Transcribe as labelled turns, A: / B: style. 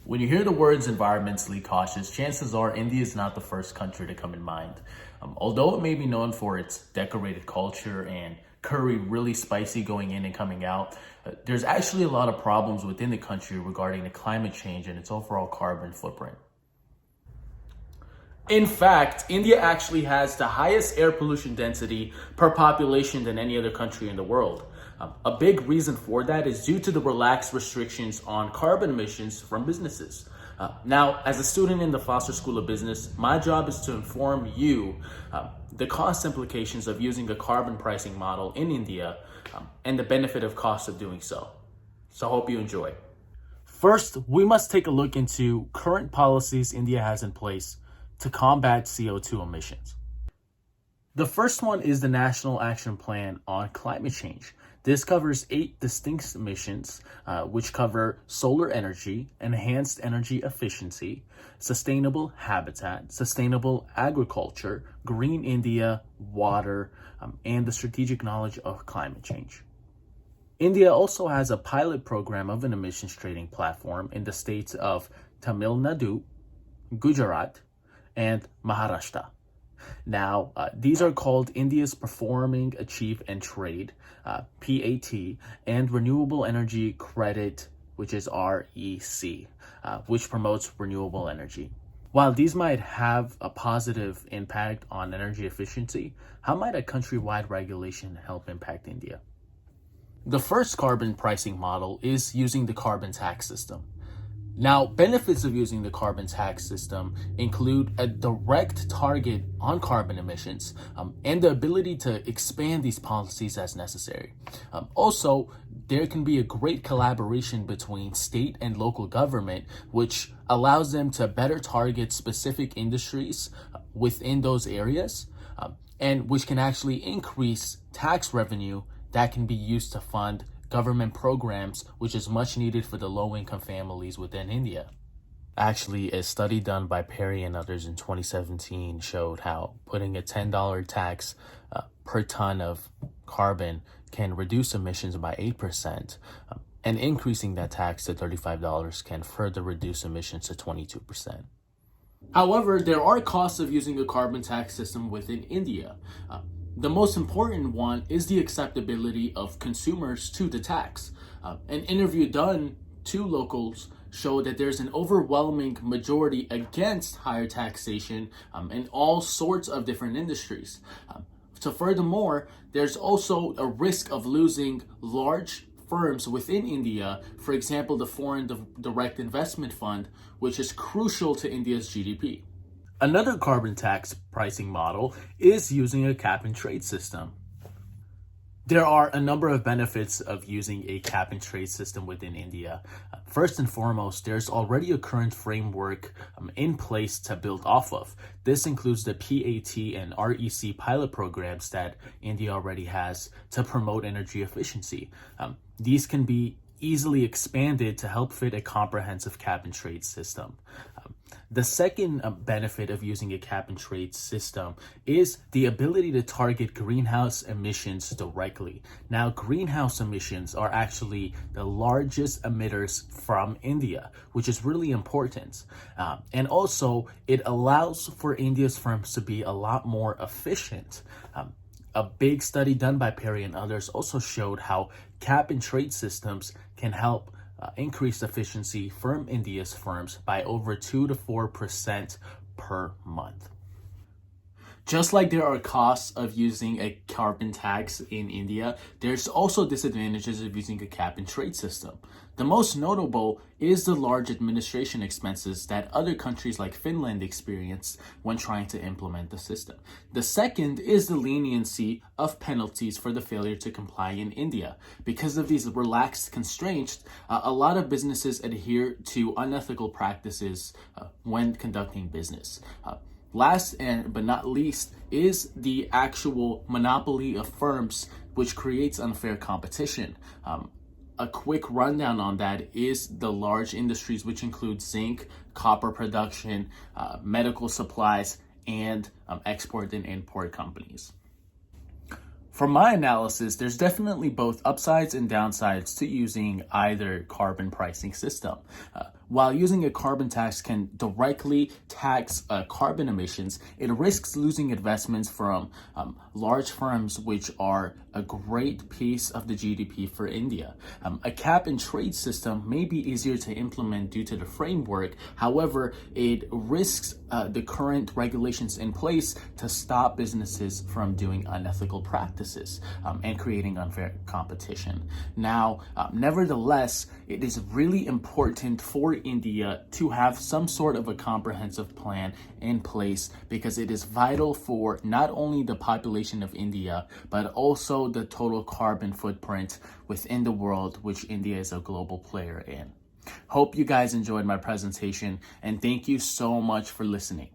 A: When you hear the words environmentally cautious, chances are India is not the first country to come in mind. Although it may be known for its decorated culture and curry really spicy going in and coming out, there's actually a lot of problems within the country regarding the climate change and its overall carbon footprint. In fact, India actually has the highest air pollution density per population than any other country in the world. A big reason for that is due to the relaxed restrictions on carbon emissions from businesses. Now, as a student in the Foster School of Business, my job is to inform you the cost implications of using a carbon pricing model in India and the benefit of cost of doing so. So I hope you enjoy. First, we must take a look into current policies India has in place to combat CO2 emissions. The first one is the National Action Plan on Climate Change. This covers 8 distinct missions, which cover solar energy, enhanced energy efficiency, sustainable habitat, sustainable agriculture, green India, water, and the strategic knowledge of climate change. India also has a pilot program of an emissions trading platform in the states of Tamil Nadu, Gujarat, and Maharashtra. Now, these are called India's Performing, Achieve, and Trade, PAT, and Renewable Energy Credit, which is REC, which promotes renewable energy. While these might have a positive impact on energy efficiency, how might a countrywide regulation help impact India? The first carbon pricing model is using the carbon tax system. Now, benefits of using the carbon tax system include a direct target on carbon emissions and the ability to expand these policies as necessary. Also, there can be a great collaboration between state and local government, which allows them to better target specific industries within those areas, and which can actually increase tax revenue that can be used to fund government programs, which is much needed for the low-income families within India. Actually, a study done by Perry and others in 2017 showed how putting a $10 tax per ton of carbon can reduce emissions by 8%, and increasing that tax to $35 can further reduce emissions to 22%. However, there are costs of using a carbon tax system within India. The most important one is the acceptability of consumers to the tax. An interview done to locals showed that there's an overwhelming majority against higher taxation in all sorts of different industries. So furthermore, there's also a risk of losing large firms within India, for example, the Foreign Direct Investment Fund, which is crucial to India's GDP. Another carbon tax pricing model is using a cap and trade system. There are a number of benefits of using a cap and trade system within India. First and foremost, there's already a current framework in place to build off of. This includes the PAT and REC pilot programs that India already has to promote energy efficiency. These can be easily expanded to help fit a comprehensive cap and trade system. The second benefit of using a cap and trade system is the ability to target greenhouse emissions directly. Now, greenhouse emissions are actually the largest emitters from India, which is really important. And also, it allows for India's firms to be a lot more efficient. A big study done by Perry and others also showed how cap and trade systems can help increase efficiency from India's firms by over 2 to 4% per month. Just like there are costs of using a carbon tax in India, there's also disadvantages of using a cap and trade system. The most notable is the large administration expenses that other countries like Finland experience when trying to implement the system. The second is the leniency of penalties for the failure to comply in India. Because of these relaxed constraints, a lot of businesses adhere to unethical practices when conducting business. Last but not least is the actual monopoly of firms, which creates unfair competition. A quick rundown on that is the large industries, which include zinc, copper production, medical supplies, and export and import companies. From my analysis, there's definitely both upsides and downsides to using either carbon pricing system. While using a carbon tax can directly tax carbon emissions, it risks losing investments from large firms, which are a great piece of the GDP for India. A cap and trade system may be easier to implement due to the framework. However, it risks the current regulations in place to stop businesses from doing unethical practices and creating unfair competition. Now, nevertheless, it is really important for India to have some sort of a comprehensive plan in place, because it is vital for not only the population of India, but also the total carbon footprint within the world, which India is a global player in. Hope you guys enjoyed my presentation, and thank you so much for listening.